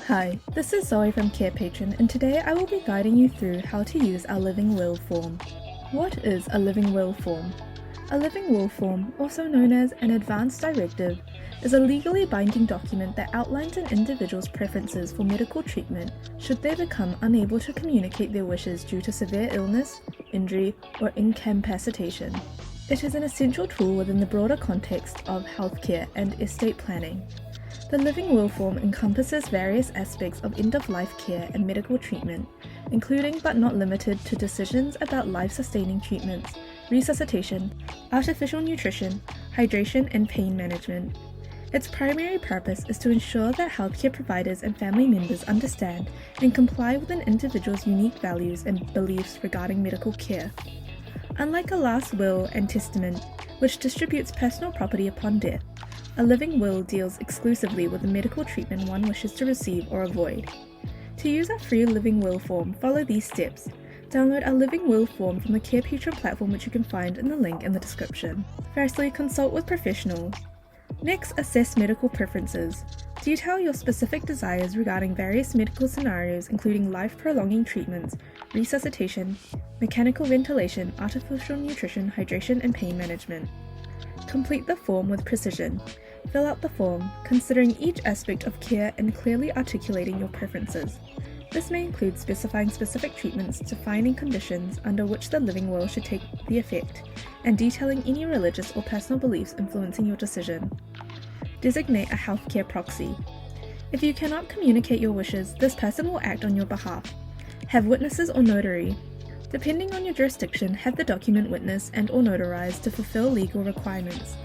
Hi, this is Zoe from Care Patron, and today I will be guiding you through how to use our living will form. What is a living will form? A living will form, also known as an advance directive, is a legally binding document that outlines an individual's preferences for medical treatment should they become unable to communicate their wishes due to severe illness, injury, or incapacitation. It is an essential tool within the broader context of healthcare and estate planning. The living will form encompasses various aspects of end-of-life care and medical treatment, including but not limited to decisions about life-sustaining treatments, resuscitation, artificial nutrition, hydration, and pain management. Its primary purpose is to ensure that healthcare providers and family members understand and comply with an individual's unique values and beliefs regarding medical care. Unlike a last will and testament, which distributes personal property upon death, a living will deals exclusively with the medical treatment one wishes to receive or avoid. To use our free living will form, follow these steps. Download our living will form from the Care Patron platform, which you can find in the link in the description. Firstly, consult with professionals. Next, assess medical preferences. Detail your specific desires regarding various medical scenarios, including life-prolonging treatments, resuscitation, mechanical ventilation, artificial nutrition, hydration, and pain management. Complete the form with precision. Fill out the form, considering each aspect of care and clearly articulating your preferences. This may include specifying specific treatments, defining conditions under which the living will should take the effect, and detailing any religious or personal beliefs influencing your decision. Designate a healthcare proxy. If you cannot communicate your wishes, this person will act on your behalf. Have witnesses or notary. Depending on your jurisdiction, have the document witnessed and or notarized to fulfill legal requirements.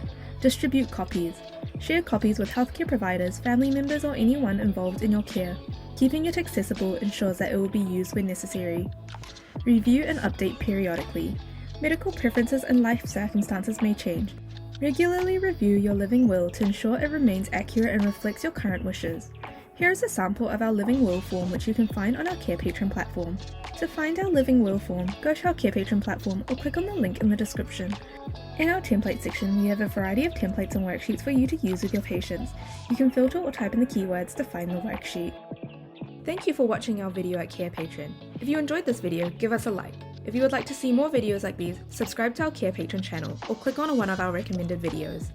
Distribute copies. Share copies with healthcare providers, family members, or anyone involved in your care. Keeping it accessible ensures that it will be used when necessary. Review and update periodically. Medical preferences and life circumstances may change. Regularly review your living will to ensure it remains accurate and reflects your current wishes. Here is a sample of our living will form, which you can find on our Care Patron platform. To find our living will form, go to our Care Patron platform or click on the link in the description. In our template section, we have a variety of templates and worksheets for you to use with your patients. You can filter or type in the keywords to find the worksheet. Thank you for watching our video at Care Patron. If you enjoyed this video, give us a like. If you would like to see more videos like these, subscribe to our Care Patron channel or click on one of our recommended videos.